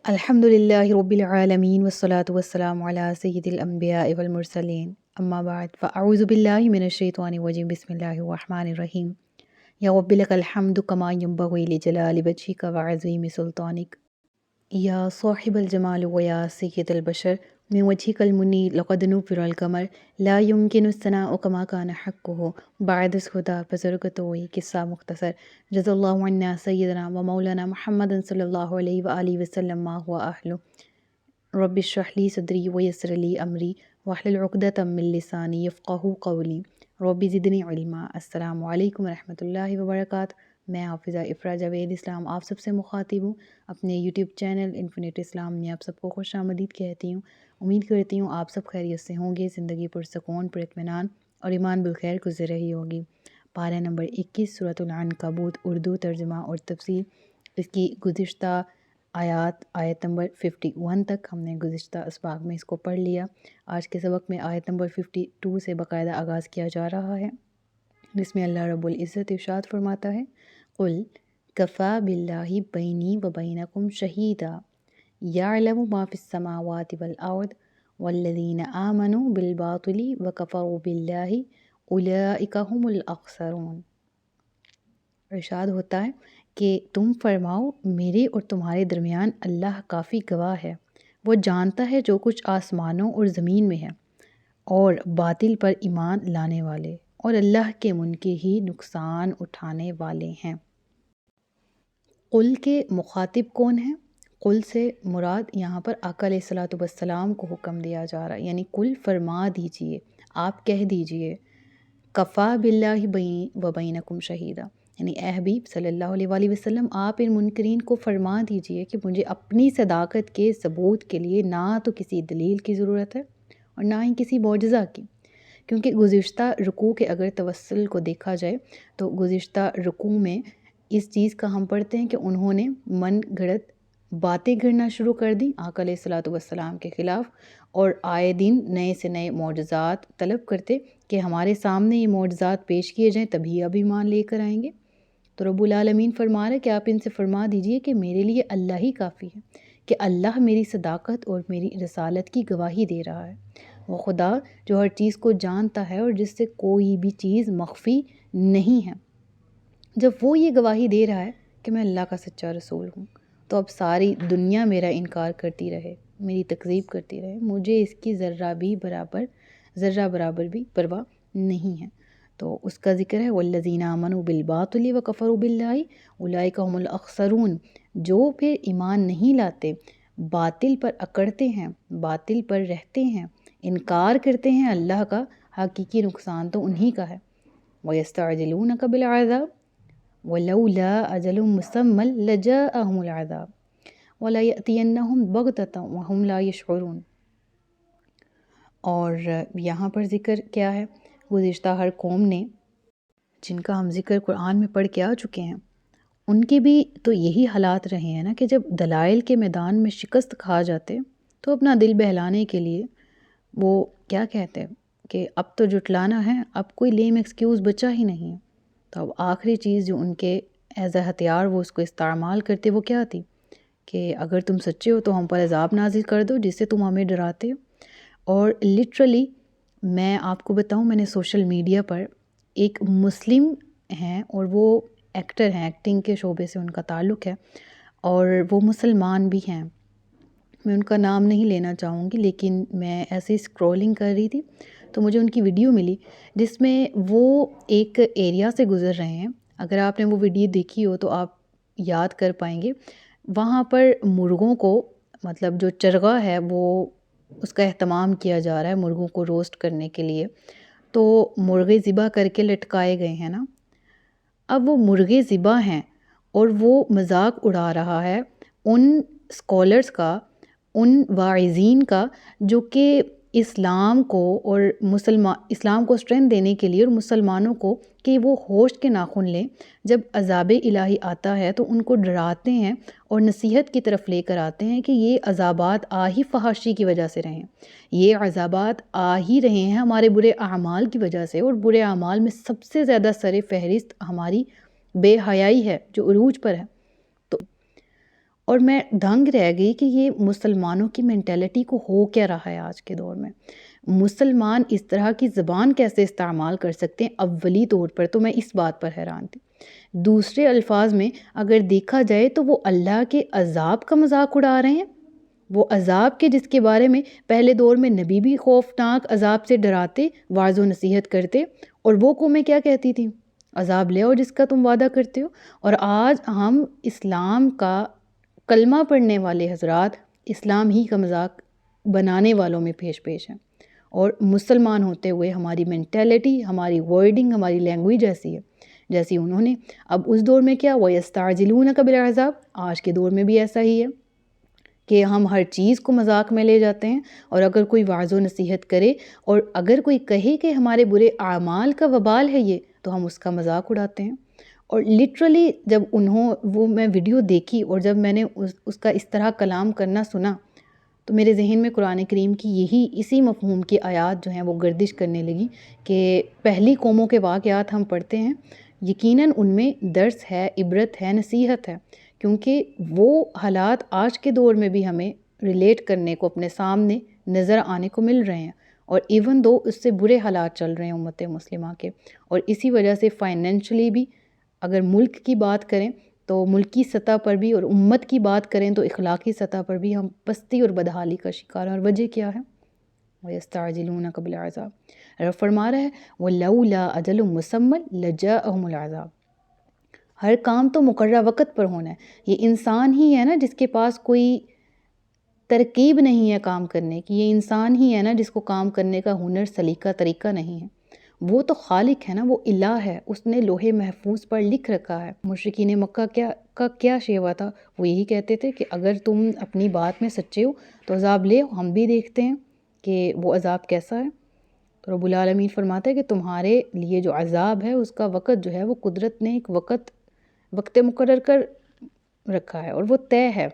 الحمدللہ رب العالمین والصلاة والسلام علی سید الانبیاء والمرسلین اما بعد فاعوذ باللہ من الشیطان الرجیم بسم اللہ الرحمن الرحیم یا رب لک الحمد کما ینبغی لجلال وجہک وعظیم سلطانک یا صاحب الجمال ویا سید البشر من وجهك المنیر لقد نفر القمر لا يمكن الثناء كما كان حقه بعد الهدى بزرگت ہوئی قصہ مختصر جزا اللہ عنا سیدنا و مولانا محمد صلی اللہ علیہ وآلہ وسلم ما هو اہلہ رب اشرح لی صدری ویسر لی امری واحلل عقدۃ من لسانی یفقہوا قولی رب زدنی علما۔ السلام علیکم ورحمۃ اللہ وبرکاتہ۔ میں حافظہ افرا جاوید اسلام آپ سب سے مخاطب ہوں۔ اپنے یوٹیوب چینل انفینٹ اسلام میں آپ سب کو خوش آمدید کہتی ہوں۔ امید کرتی ہوں آپ سب خیریت سے ہوں گے، زندگی پرسکون، پر اطمینان اور ایمان بالخیر گزر رہی ہوگی۔ پارہ نمبر 21 سورۃ العنکبوت، اردو ترجمہ اور تفسیر۔ اس کی گزشتہ آیت نمبر 51 تک ہم نے گزشتہ اسباق میں اس کو پڑھ لیا۔ آج کے سبق میں آیت نمبر 52 سے باقاعدہ آغاز کیا جا رہا ہے، جس میں اللہ رب العزت ارشاد فرماتا ہے: قل کفی باللہ بینی و بینکم شہیدا یعلم ما فی السماوات والارض والذین آمنوا بالباطل وکفروا باللہ اولئک هم الاخسرون۔ ارشاد ہوتا ہے کہ تم فرماؤ میرے اور تمہارے درمیان اللہ کافی گواہ ہے، وہ جانتا ہے جو کچھ آسمانوں اور زمین میں ہے، اور باطل پر ایمان لانے والے اور اللہ کے منکر ہی نقصان اٹھانے والے ہیں۔ قل کے مخاطب کون ہیں؟ قل سے مراد یہاں پر آقا علیہ الصلوۃ والسلام کو حکم دیا جا رہا ہے، یعنی قل فرما دیجئے، آپ کہہ دیجئے، کفا باللہ بینی و بینکم شہیدا، یعنی اے حبیب صلی اللہ علیہ وآلہ وسلم آپ ان منکرین کو فرما دیجئے کہ مجھے اپنی صداقت کے ثبوت کے لیے نہ تو کسی دلیل کی ضرورت ہے اور نہ ہی کسی معجزہ کی، کیونکہ گزشتہ رکوع کے اگر توسل کو دیکھا جائے تو گزشتہ رکوع میں اس چیز کا ہم پڑھتے ہیں کہ انہوں نے من گھڑت باتیں گھڑنا شروع کر دیں آقا علیہ الصلوۃ والسلام کے خلاف، اور آئے دن نئے سے نئے معجزات طلب کرتے کہ ہمارے سامنے یہ معجزات پیش کیے جائیں تبھی اب ایمان لے کر آئیں گے۔ تو رب العالمین فرما رہے کہ آپ ان سے فرما دیجئے کہ میرے لیے اللہ ہی کافی ہے، کہ اللہ میری صداقت اور میری رسالت کی گواہی دے رہا ہے۔ وہ خدا جو ہر چیز کو جانتا ہے اور جس سے کوئی بھی چیز مخفی نہیں ہے، جب وہ یہ گواہی دے رہا ہے کہ میں اللہ کا سچا رسول ہوں، تو اب ساری دنیا میرا انکار کرتی رہے، میری تکذیب کرتی رہے، مجھے اس کی ذرہ برابر بھی پرواہ نہیں ہے۔ تو اس کا ذکر ہے والذین آمنوا بالباطل وکفروا باللہ اولئک هم الاخسرون، جو پھر ایمان نہیں لاتے، باطل پر اکڑتے ہیں، باطل پر رہتے ہیں، انکار کرتے ہیں اللہ کا، حقیقی نقصان تو انہی کا ہے۔ وَيَسْتَعْجِلُونَكَ بِالْعَذَابِ وَلَوْلَا أَجَلٌ مُّسَمًّى لَجَاءَهُمُ الْعَذَابُ وَلَيَأْتِيَنَّهُمْ بَغْتَةً وَهُمْ لَا يَشْعُرُونَ۔ اور یہاں پر ذکر کیا ہے؟ گزشتہ ہر قوم نے جن کا ہم ذکر قرآن میں پڑھ کے آ چکے ہیں، ان کے بھی تو یہی حالات رہے ہیں نا، کہ جب دلائل کے میدان میں شکست کھا جاتے تو اپنا دل بہلانے کے لیے وہ کیا کہتے ہیں کہ اب تو جٹلانا ہے، اب کوئی لیم ایکسکیوز بچا ہی نہیں ہے۔ تو اب آخری چیز جو ان کے ایز اے ہتھیار وہ اس کو استعمال کرتے وہ کیا تھی کہ اگر تم سچے ہو تو ہم پر عذاب نازل کر دو جس سے تم ہمیں ڈراتے ہو۔ اور لٹرلی میں آپ کو بتاؤں، میں نے سوشل میڈیا پر ایک مسلم ہیں اور وہ ایکٹر ہیں، ایکٹنگ کے شعبے سے ان کا تعلق ہے اور وہ مسلمان بھی ہیں، میں ان کا نام نہیں لینا چاہوں گی، لیکن میں ایسے اسکرولنگ کر رہی تھی تو مجھے ان کی ویڈیو ملی جس میں وہ ایک ایریا سے گزر رہے ہیں۔ اگر آپ نے وہ ویڈیو دیکھی ہو تو آپ یاد کر پائیں گے، وہاں پر مرغوں کو، مطلب جو چرغا ہے وہ اس کا اہتمام کیا جا رہا ہے مرغوں کو روسٹ کرنے کے لیے، تو مرغے ذبح کر کے لٹکائے گئے ہیں نا۔ اب وہ مرغے ذبح ہیں اور وہ مذاق اڑا رہا ہے ان اسکالرس کا، ان واعظین کا، جو کہ اسلام کو اور اسلام کو اسٹرینتھ دینے کے لیے اور مسلمانوں کو کہ وہ ہوش کے ناخن لیں، جب عذاب الہی آتا ہے تو ان کو ڈراتے ہیں اور نصیحت کی طرف لے کر آتے ہیں کہ یہ عذابات آ ہی فحاشی کی وجہ سے رہیں، یہ عذابات آ ہی رہے ہیں ہمارے برے اعمال کی وجہ سے، اور برے اعمال میں سب سے زیادہ سر فہرست ہماری بے حیائی ہے جو عروج پر ہے۔ اور میں دنگ رہ گئی کہ یہ مسلمانوں کی مینٹیلٹی کو ہو کیا رہا ہے آج کے دور میں. مسلمان اس طرح کی زبان کیسے استعمال کر سکتے ہیں اولی طور پر، تو میں اس بات پر حیران تھی. دوسرے الفاظ میں اگر دیکھا جائے تو وہ اللہ کے عذاب کا مذاق اڑا رہے ہیں، وہ عذاب کے جس کے بارے میں پہلے دور میں نبی بھی خوفناک عذاب سے ڈراتے، واعظ و نصیحت کرتے، اور وہ قومیں کیا کہتی تھیں؟ عذاب لے آؤ جس کا تم وعدہ کرتے ہو. اور آج ہم اسلام کا کلمہ پڑھنے والے حضرات اسلام ہی کا مذاق بنانے والوں میں پیش ہیں، اور مسلمان ہوتے ہوئے ہماری مینٹیلٹی، ہماری ورڈنگ، ہماری لینگویج ایسی ہے جیسی انہوں نے. اب اس دور میں کیا وَيَسْتَعْجِلُونَكَ بِالْعَذَابِ، آج کے دور میں بھی ایسا ہی ہے کہ ہم ہر چیز کو مذاق میں لے جاتے ہیں، اور اگر کوئی واعظ و نصیحت کرے اور اگر کوئی کہے کہ ہمارے برے اعمال کا وبال ہے یہ، تو ہم اس کا مذاق اڑاتے ہیں. اور لٹرلی جب وہ میں ویڈیو دیکھی اور جب میں نے اس کا اس طرح کلام کرنا سنا تو میرے ذہن میں قرآن کریم کی اسی مفہوم کی آیات جو ہیں وہ گردش کرنے لگی کہ پہلی قوموں کے واقعات ہم پڑھتے ہیں، یقیناً ان میں درس ہے، عبرت ہے، نصیحت ہے، کیونکہ وہ حالات آج کے دور میں بھی ہمیں ریلیٹ کرنے کو اپنے سامنے نظر آنے کو مل رہے ہیں، اور ایون دو اس سے برے حالات چل رہے ہیں امت مسلمہ کے. اور اسی وجہ سے فائنینشلی بھی اگر ملک کی بات کریں تو ملکی سطح پر بھی، اور امت کی بات کریں تو اخلاقی سطح پر بھی ہم پستی اور بدحالی کا شکار ہیں. اور وجہ کیا ہے؟ وَيَسْتَعْجِلُونَكَ بِالْعَذَابِ، رب فرما رہا ہے وَلَوْلَا أَجَلٌ مُّسَمًّى لَجَاءَهُمُ الْعَذَابُ. ہر کام تو مقررہ وقت پر ہونا ہے. یہ انسان ہی ہے نا جس کے پاس کوئی ترکیب نہیں ہے کام کرنے کی، یہ انسان ہی ہے نا جس کو کام کرنے کا ہنر، سلیقہ، طریقہ نہیں ہے. وہ تو خالق ہے نا، وہ الہ ہے، اس نے لوح محفوظ پر لکھ رکھا ہے. مشرکین مکہ کا کیا شیوا تھا؟ وہ یہی کہتے تھے کہ اگر تم اپنی بات میں سچے ہو تو عذاب لے، ہم بھی دیکھتے ہیں کہ وہ عذاب کیسا ہے. تو رب العالمین فرماتا ہے کہ تمہارے لیے جو عذاب ہے اس کا وقت جو ہے وہ قدرت نے ایک وقت مقرر کر رکھا ہے، اور وہ طے ہے.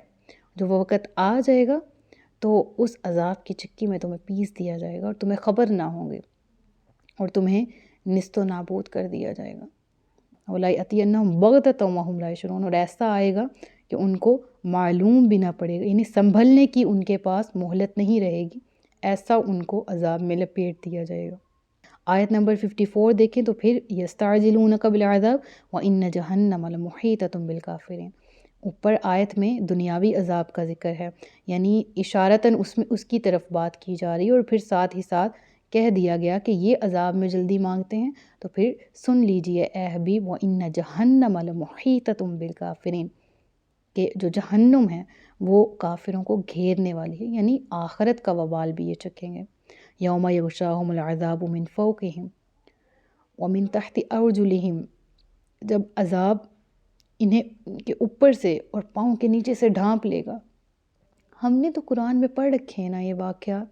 جو وہ وقت آ جائے گا تو اس عذاب کی چکی میں تمہیں پیس دیا جائے گا اور تمہیں خبر نہ ہوں گے، اور تمہیں نیست و نابود کر دیا جائے گا. وَلَا يَأْتِيَنَّهُمْ بَغْتَةً وَهُمْ لَا يَشْعُرُونَ، اور ایسا آئے گا کہ ان کو معلوم بھی نہ پڑے گا، یعنی سنبھلنے کی ان کے پاس مہلت نہیں رہے گی، ایسا ان کو عذاب میں لپیٹ دیا جائے گا. آیت نمبر 54 دیکھیں تو پھر يَسْتَعْجِلُونَكَ بِالْعَذَابِ وَإِنَّ جَهَنَّمَ لَمُحِيطَةٌ بِالْكَافِرِينَ. اوپر آیت میں دنیاوی عذاب کا ذکر ہے، یعنی اشارتاً اس کی طرف بات کی جا رہی ہے، اور پھر ساتھ ہی ساتھ کہہ دیا گیا کہ یہ عذاب میں جلدی مانگتے ہیں تو پھر سن لیجئے اے حبیب وَإِنَّ جَهَنَّمَ لَمُحِيطَةٌ بِالْكَافِرِينَ، کہ جو جہنم ہے وہ کافروں کو گھیرنے والی ہے، یعنی آخرت کا وبال بھی یہ چکیں گے. یوم یغشاہم العذاب من فوقہم ومن تحت ارجلہم، جب عذاب انہیں کے اوپر سے اور پاؤں کے نیچے سے ڈھانپ لے گا. ہم نے تو قرآن میں پڑھ رکھے ہیں نا یہ واقعات،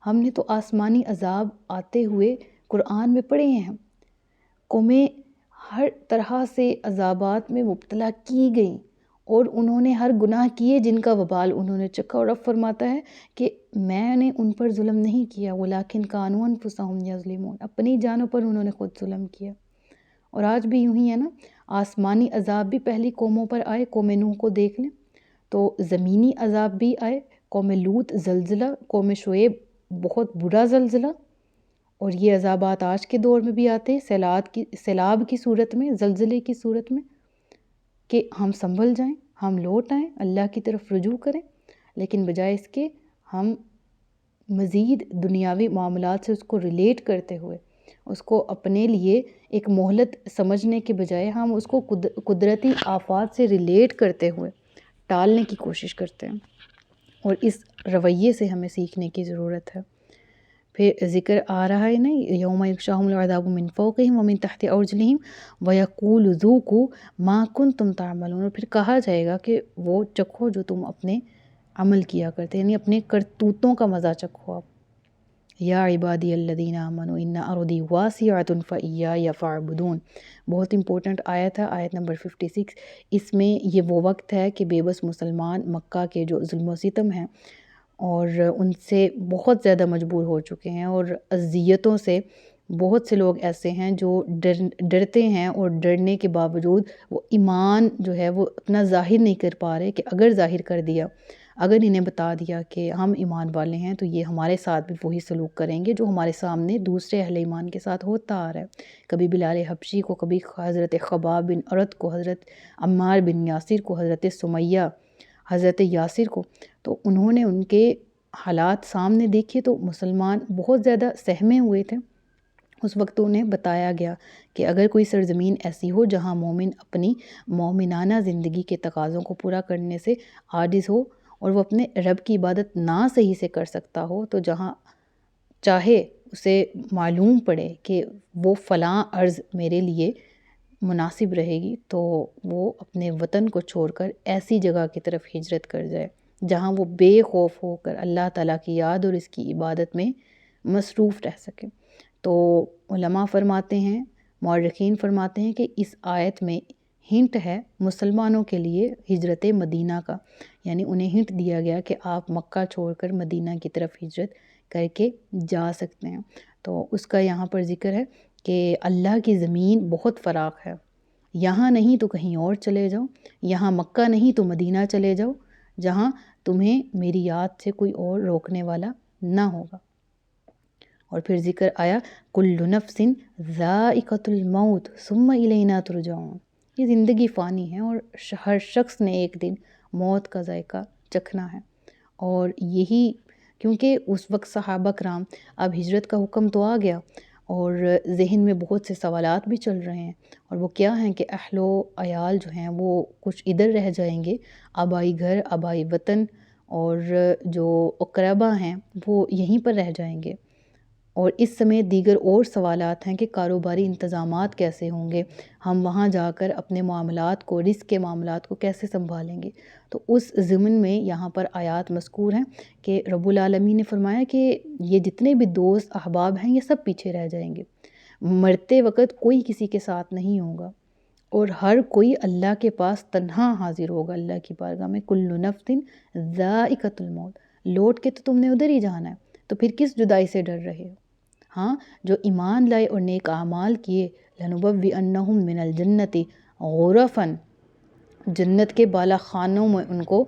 ہم نے تو آسمانی عذاب آتے ہوئے قرآن میں پڑھے ہیں. قومیں ہر طرح سے عذابات میں مبتلا کی گئیں اور انہوں نے ہر گناہ کیے جن کا وبال انہوں نے چکھا. اور رب فرماتا ہے کہ میں نے ان پر ظلم نہیں کیا، وَلَٰكِنْ كَانُوا أَنفُسَهُمْ يَظْلِمُونَ، اپنی جانوں پر انہوں نے خود ظلم کیا. اور آج بھی یوں ہی ہے نا، آسمانی عذاب بھی پہلی قوموں پر آئے. قوم نوح کو دیکھ لیں تو زمینی عذاب بھی آئے، قوم لوط زلزلہ، قوم شعیب بہت برا زلزلہ، اور یہ عذابات آج کے دور میں بھی آتے ہیں سیلاب کی صورت میں، زلزلے کی صورت میں، کہ ہم سنبھل جائیں، ہم لوٹ آئیں، اللہ کی طرف رجوع کریں. لیکن بجائے اس کے ہم مزید دنیاوی معاملات سے اس کو ریلیٹ کرتے ہوئے، اس کو اپنے لیے ایک مہلت سمجھنے کے بجائے ہم اس کو قدرتی آفات سے ریلیٹ کرتے ہوئے ٹالنے کی کوشش کرتے ہیں. اور اس رویے سے ہمیں سیکھنے کی ضرورت ہے. پھر ذکر آ رہا ہے نا یوم یغشاہم العذاب من فوقہم ومن تحت ارجلہم ویقول ذوقوا ما کنتم تعملون، اور پھر کہا جائے گا کہ وہ چکھو جو تم اپنے عمل کیا کرتے، یعنی اپنے کرتوتوں کا مزہ چکھو آپ. یا عبادی الذین آمنوا ان ارضی واسعۃ فایای فاعبدون، بہت امپورٹنٹ آیت ہے، آیت نمبر 56. اس میں یہ وہ وقت ہے کہ بے بس مسلمان مکہ کے جو ظلم و ستم ہیں اور ان سے بہت زیادہ مجبور ہو چکے ہیں اور اذیتوں سے بہت سے لوگ ایسے ہیں جو ڈرتے ہیں اور ڈرنے کے باوجود وہ ایمان جو ہے وہ اتنا ظاہر نہیں کر پا رہے کہ اگر ظاہر کر دیا، اگر انہیں بتا دیا کہ ہم ایمان والے ہیں تو یہ ہمارے ساتھ بھی وہی سلوک کریں گے جو ہمارے سامنے دوسرے اہل ایمان کے ساتھ ہوتا آ رہا ہے۔ کبھی بلال حبشی کو، کبھی حضرت خباب بن ارت کو، حضرت عمار بن یاسر کو، حضرت سمیہ، حضرت یاسر کو، تو انہوں نے ان کے حالات سامنے دیکھے تو مسلمان بہت زیادہ سہمے ہوئے تھے۔ اس وقت انہیں بتایا گیا کہ اگر کوئی سرزمین ایسی ہو جہاں مومن اپنی مومنانہ زندگی کے تقاضوں کو پورا کرنے سے عاجز ہو اور وہ اپنے رب کی عبادت نہ صحیح سے کر سکتا ہو، تو جہاں چاہے اسے معلوم پڑے کہ وہ فلاں ارض میرے لیے مناسب رہے گی تو وہ اپنے وطن کو چھوڑ کر ایسی جگہ کی طرف ہجرت کر جائے جہاں وہ بے خوف ہو کر اللہ تعالیٰ کی یاد اور اس کی عبادت میں مصروف رہ سکے۔ تو علماء فرماتے ہیں، مورخین فرماتے ہیں کہ اس آیت میں ہنٹ ہے مسلمانوں کے لیے ہجرت مدینہ کا، یعنی انہیں ہنٹ دیا گیا کہ آپ مکہ چھوڑ کر مدینہ کی طرف ہجرت کر کے جا سکتے ہیں۔ تو اس کا یہاں پر ذکر ہے کہ اللہ کی زمین بہت فراخ ہے، یہاں نہیں تو کہیں اور چلے جاؤ، یہاں مکہ نہیں تو مدینہ چلے جاؤ جہاں تمہیں میری یاد سے کوئی اور روکنے والا نہ ہوگا۔ اور پھر ذکر آیا کل نفس ذائقۃ الموت ثم الینا ترجعون، یہ زندگی فانی ہے اور ہر شخص نے ایک دن موت کا ذائقہ چکھنا ہے۔ اور یہی کیونکہ اس وقت صحابہ کرام، اب ہجرت کا حکم تو آ گیا اور ذہن میں بہت سے سوالات بھی چل رہے ہیں، اور وہ کیا ہیں کہ اہل و عیال جو ہیں وہ کچھ ادھر رہ جائیں گے، آبائی گھر، آبائی وطن، اور جو اقربا ہیں وہ یہیں پر رہ جائیں گے۔ اور اس سمیت دیگر اور سوالات ہیں کہ کاروباری انتظامات کیسے ہوں گے، ہم وہاں جا کر اپنے معاملات کو، رزق کے معاملات کو کیسے سنبھالیں گے۔ تو اس ضمن میں یہاں پر آیات مذکور ہیں کہ رب العالمین نے فرمایا کہ یہ جتنے بھی دوست احباب ہیں یہ سب پیچھے رہ جائیں گے، مرتے وقت کوئی کسی کے ساتھ نہیں ہوگا، اور ہر کوئی اللہ کے پاس تنہا حاضر ہوگا، اللہ کی بارگاہ میں۔ کل نفس ذائقۃ الموت، لوٹ کے تو تم نے ادھر ہی جانا ہے، تو پھر کس جدائی سے ڈر رہے ہو؟ ہاں، جو ایمان لائے اور نیک اعمال کیے، لَنُبَوِّئَنَّهُم مِّنَ الْجَنَّةِ غُرَفًا، جنت کے بالا خانوں میں ان کو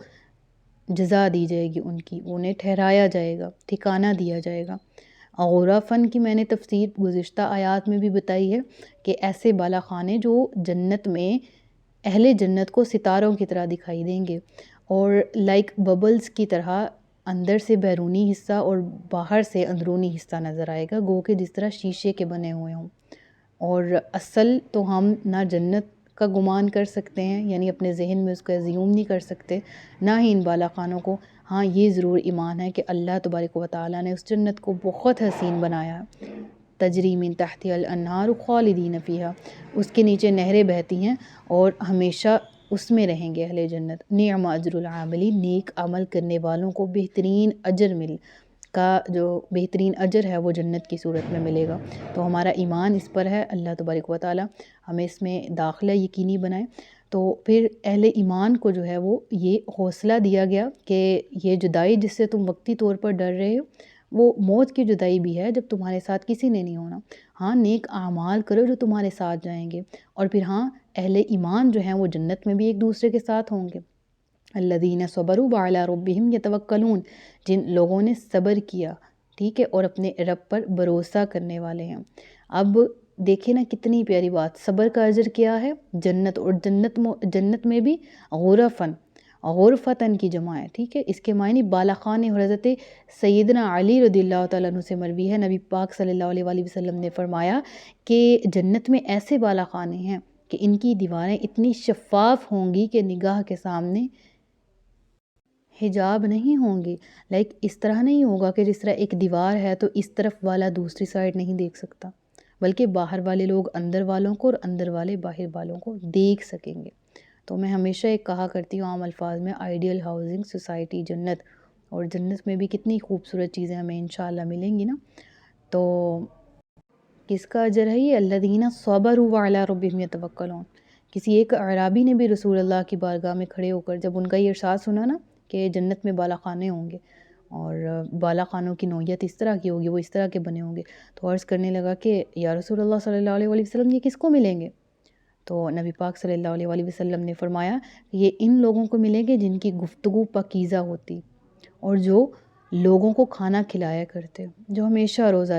جزا دی جائے گی، ان کی انہیں ٹھہرایا جائے گا، ٹھکانہ دیا جائے گا۔ غرفاً کی میں نے تفسیر گزشتہ آیات میں بھی بتائی ہے کہ ایسے بالا خانے جو جنت میں اہل جنت کو ستاروں کی طرح دکھائی دیں گے، اور لائک ببلز کی طرح اندر سے بیرونی حصہ اور باہر سے اندرونی حصہ نظر آئے گا، گو کہ جس طرح شیشے کے بنے ہوئے ہوں۔ اور اصل تو ہم نہ جنت کا گمان کر سکتے ہیں، یعنی اپنے ذہن میں اس کا زیوم نہیں کر سکتے، نہ ہی ان بالا خانوں کو۔ ہاں، یہ ضرور ایمان ہے کہ اللہ تبارک و تعالیٰ نے اس جنت کو بہت حسین بنایا ہے، تجری من تحتها الانہار خالدین فیہا، اس کے نیچے نہریں بہتی ہیں اور ہمیشہ اس میں رہیں گے اہل جنت۔ نعم اجر العاملین، نیک عمل کرنے والوں کو بہترین اجر کا جو بہترین اجر ہے وہ جنت کی صورت میں ملے گا۔ تو ہمارا ایمان اس پر ہے، اللہ تبارک و تعالیٰ ہمیں اس میں داخلہ یقینی بنائے۔ تو پھر اہل ایمان کو جو ہے وہ یہ حوصلہ دیا گیا کہ یہ جدائی جس سے تم وقتی طور پر ڈر رہے ہو، وہ موت کی جدائی بھی ہے جب تمہارے ساتھ کسی نے نہیں ہونا۔ ہاں، نیک اعمال کرو جو تمہارے ساتھ جائیں گے، اور پھر ہاں، اہل ایمان جو ہیں وہ جنت میں بھی ایک دوسرے کے ساتھ ہوں گے۔ الذین صبروا وعلی ربہم یتوکلون، جن لوگوں نے صبر کیا، ٹھیک ہے، اور اپنے رب پر بھروسہ کرنے والے ہیں۔ اب دیکھیں نا کتنی پیاری بات، صبر کا اجر کیا ہے؟ جنت، اور جنت میں بھی غرفاً، غرفتاً کی جمع ہے، ٹھیک ہے، اس کے معنی بالا خانے۔ حضرت سیدنا علی رضی اللہ تعالیٰ عنہ سے مروی ہے، نبی پاک صلی اللہ علیہ وآلہ وسلم نے فرمایا کہ جنت میں ایسے بالا خانے ہیں کہ ان کی دیواریں اتنی شفاف ہوں گی کہ نگاہ کے سامنے حجاب نہیں ہوں گی، لائک اس طرح نہیں ہوگا کہ جس طرح ایک دیوار ہے تو اس طرف والا دوسری سائڈ نہیں دیکھ سکتا، بلکہ باہر والے لوگ اندر والوں کو اور اندر والے باہر والوں کو دیکھ سکیں گے۔ تو میں ہمیشہ ایک کہا کرتی ہوں عام الفاظ میں، آئیڈیل ہاؤسنگ سوسائٹی جنت، اور جنت میں بھی کتنی خوبصورت چیزیں ہمیں انشاءاللہ ملیں گی نا۔ تو کس کا اجر ہے یہ؟ الذین صبروا وعلی ربہم یتوکلون۔ کسی ایک اعرابی نے بھی رسول اللہ کی بارگاہ میں کھڑے ہو کر جب ان کا یہ ارشاد سنا نا کہ جنت میں بالا خانے ہوں گے، اور بالا خانوں کی نوعیت اس طرح کی ہوگی، وہ اس طرح کے بنے ہوں گے۔ تو عرض کرنے لگا کہ یا رسول اللہ صلی اللہ علیہ وسلم یہ کس کو ملیں گے؟ تو نبی پاک صلی اللہ علیہ وسلم نے فرمایا یہ ان لوگوں کو ملیں گے جن کی گفتگو پاکیزہ ہوتی اور جو لوگوں کو کھانا کھلایا کرتے، جو ہمیشہ روزہ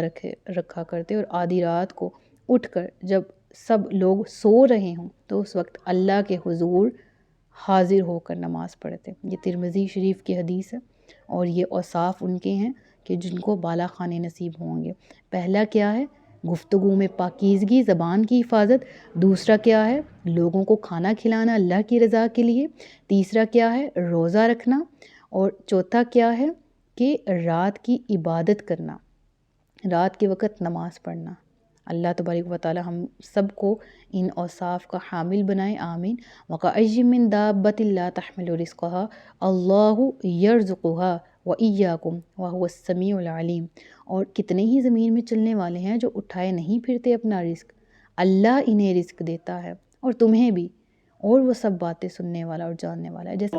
رکھا کرتے اور آدھی رات کو اٹھ کر جب سب لوگ سو رہے ہوں تو اس وقت اللہ کے حضور حاضر ہو کر نماز پڑھتے۔ یہ ترمذی شریف کی حدیث ہے اور یہ اوصاف ان کے ہیں کہ جن کو بالا خانے نصیب ہوں گے۔ پہلا کیا ہے؟ گفتگو میں پاکیزگی، زبان کی حفاظت۔ دوسرا کیا ہے؟ لوگوں کو کھانا کھلانا اللہ کی رضا کے لیے۔ تیسرا کیا ہے؟ روزہ رکھنا۔ اور چوتھا کیا ہے؟ کہ رات کی عبادت کرنا، رات کے وقت نماز پڑھنا۔ اللہ تبارک و تعالی ہم سب کو ان اوصاف کا حامل بنائے، آمین۔ وَكَأَيٍّ مِّن دَابَّةٍ لَّا تَحْمِلُ رِزْقَهَا اللَّهُ يَرْزُقُهَا وَإِيَّاكُمْ وَهُوَ السَّمِيعُ الْعَلِيمُ۔ اور کتنے ہی زمین میں چلنے والے ہیں جو اٹھائے نہیں پھرتے اپنا رزق، اللہ انہیں رزق دیتا ہے اور تمہیں بھی، اور وہ سب باتیں سننے والا اور جاننے والا ہے۔ جیسا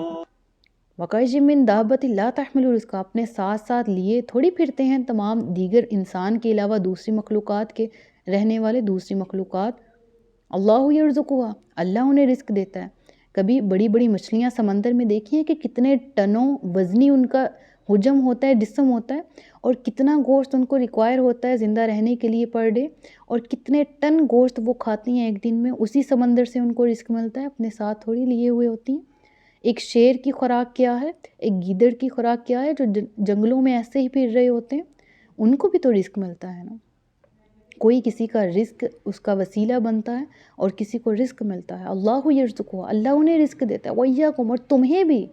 وَكَأَيٍّ مِّن دَابَّةٍ لَّا تَحْمِلُ رِزْقَهَا، اپنے ساتھ ساتھ لیے تھوڑی پھرتے ہیں تمام دیگر انسان کے علاوہ دوسری مخلوقات کے رہنے والے، دوسری مخلوقات۔ اللہ یرزقها، اللہ انہیں رزق دیتا ہے۔ کبھی بڑی بڑی مچھلیاں سمندر میں دیکھی ہیں کہ کتنے ٹنوں وزنی ان کا حجم ہوتا ہے، جسم ہوتا ہے، اور کتنا گوشت ان کو ریکوائر ہوتا ہے زندہ رہنے کے لیے پر ڈے، اور کتنے ٹن گوشت وہ کھاتی ہیں ایک دن میں، اسی سمندر سے ان کو رزق ملتا ہے، اپنے ساتھ تھوڑی لیے ہوئے ہوتی ہیں۔ ایک شیر کی خوراک کیا ہے، ایک گیدڑ کی خوراک کیا ہے جو جنگلوں میں ایسے ہی پھر رہے ہوتے ہیں، ان کو بھی تو رزق ملتا ہے نا۔ کوئی کسی کا رزق اس کا وسیلہ بنتا ہے اور کسی کو رزق ملتا ہے۔ اللہ یرزقہ، اللہ انہیں رزق دیتا ہے، وَإِيَّاكُمْ، اور تمہیں بھی،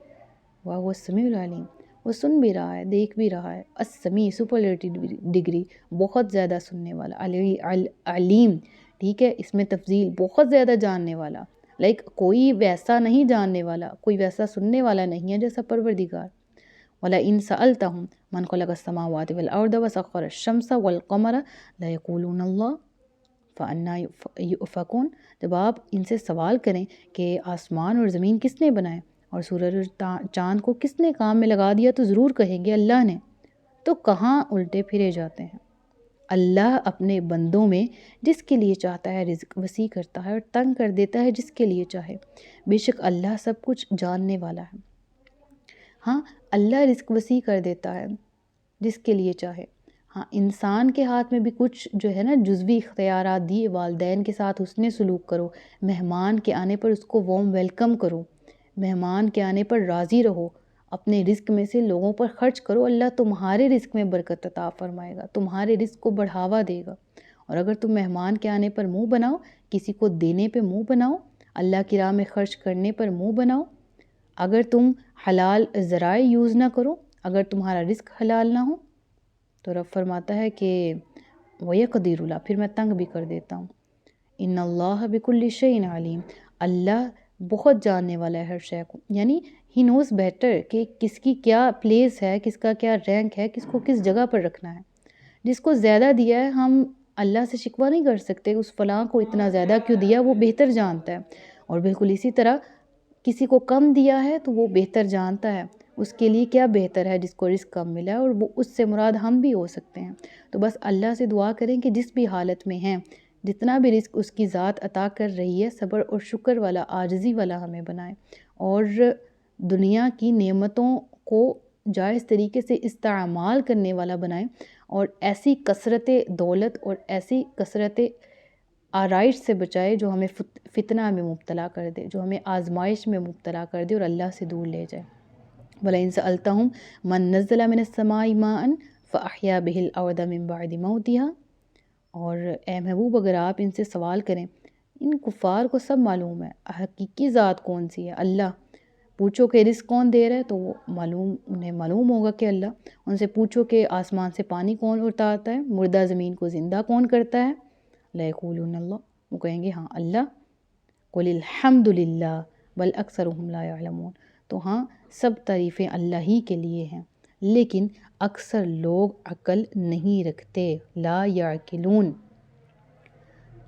وَهُوَ السَّمِيعُ الْعَلِيمُ، وہ سن بھی رہا ہے، دیکھ بھی رہا ہے۔ السمیع سپرلیٹو ڈگری، بہت زیادہ سننے والا، علیم، ٹھیک ہے، اس میں تفضیل، بہت زیادہ جاننے والا، لائک کوئی ویسا نہیں جاننے والا، کوئی ویسا سننے والا نہیں ہے جیسا پروردگار۔ وَلَئِن سَأَلْتَهُمْ مَنْ خَلَقَ السَّمَاوَاتِ وَالْأَرْضَ وَسَخَّرَ الشَّمْسَ وَالْقَمَرَ لَيَقُولُونَ اللَّهُ فَأَنَّىٰ يُؤْفَكُونَ، جب آپ ان سے سوال کریں کہ آسمان اور زمین کس نے بنائے اور سورج اور چاند کو کس نے کام میں لگا دیا، تو ضرور کہیں گے اللہ نے، تو کہاں الٹے پھرے جاتے ہیں۔ اللہ اپنے بندوں میں جس کے لیے چاہتا ہے رزق وسیع کرتا ہے اور تنگ کر دیتا ہے جس کے لیے چاہے۔ بے شک اللہ سب کچھ جاننے والا ہے۔ ہاں، اللہ رزق وسیع کر دیتا ہے جس کے لیے چاہے۔ ہاں، انسان کے ہاتھ میں بھی کچھ جو ہے نا جزوی اختیارات دیے، والدین کے ساتھ حسن سلوک کرو، مہمان کے آنے پر اس کو وارم ویلکم کرو، مہمان کے آنے پر راضی رہو، اپنے رزق میں سے لوگوں پر خرچ کرو، اللہ تمہارے رزق میں برکت عطا فرمائے گا، تمہارے رزق کو بڑھاوا دے گا۔ اور اگر تم مہمان کے آنے پر منہ بناؤ، کسی کو دینے پہ منہ بناؤ، اللہ کی راہ میں خرچ کرنے پر منہ بناؤ، اگر تم حلال ذرائع یوز نہ کرو، اگر تمہارا رزق حلال نہ ہو، تو رب فرماتا ہے کہ وَيَقْدِرُ لَا، پھر میں تنگ بھی کر دیتا ہوں۔ ان اللہ بکل شیء علیم، اللہ بہت جاننے والا ہے ہر شے کو، یعنی ہی نوز بیٹر کہ کس کی کیا پلیس ہے، کس کا کیا رینک ہے، کس کو کس جگہ پر رکھنا ہے۔ جس کو زیادہ دیا ہے ہم اللہ سے شکوہ نہیں کر سکتے اس فلاں کو اتنا زیادہ کیوں دیا، وہ بہتر جانتا ہے۔ اور بالکل اسی طرح کسی کو کم دیا ہے تو وہ بہتر جانتا ہے اس کے لیے کیا بہتر ہے، جس کو رزق کم ملا ہے، اور وہ اس سے مراد ہم بھی ہو سکتے ہیں۔ تو بس اللہ سے دعا کریں کہ جس بھی حالت میں ہیں، جتنا بھی رزق اس کی ذات عطا کر رہی ہے، صبر اور شکر والا، عاجزی والا ہمیں بنائے، اور دنیا کی نعمتوں کو جائز طریقے سے استعمال کرنے والا بنائے، اور ایسی کثرت دولت اور ایسی کثرت آرائش سے بچائے جو ہمیں فتنہ میں مبتلا کر دے، جو ہمیں آزمائش میں مبتلا کر دے اور اللہ سے دور لے جائے۔ وَلَئِن سَأَلْتَهُمْ مَن نَّزَّلَ مِنَ السَّمَاءِ مَاءً فَأَحْيَا بِهِ الْأَرْضَ مِن بَعْدِ مَوْتِهَا، اور اے محبوب اگر آپ ان سے سوال کریں، ان کفار کو سب معلوم ہے حقیقی ذات کون سی ہے، اللہ۔ پوچھو کہ رزق کون دے رہا ہے تو وہ انہیں معلوم ہوگا کہ اللہ۔ ان سے پوچھو کہ آسمان سے پانی کون اتارتا ہے، مردہ زمین کو زندہ کون کرتا ہے، لَيَقُولُونَ اللَّهُ، وہ کہیں گے ہاں اللہ۔ قُلِ الْحَمْدُ لِلَّهِ بَلْ أَكْثَرُهُمْ لَا يَعْلَمُونَ، تو ہاں سب تعریفیں اللہ ہی کے لیے ہیں، لیکن اکثر لوگ عقل نہیں رکھتے، لا یعقلون۔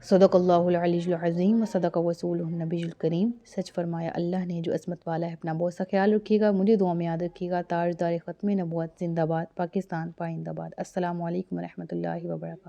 صدق اللہ العلی العظیم و صدق رسولہ النبی الکریم۔ سچ فرمایا اللہ نے جو عظمت والا ہے، اپنا بہت سا خیال رکھیے گا، مجھے دعا میں یاد رکھیے گا۔ تاجدار ختم نبوت زندہ باد، پاکستان پائندہ باد۔ السلام علیکم ورحمۃ اللہ وبرکاتہ۔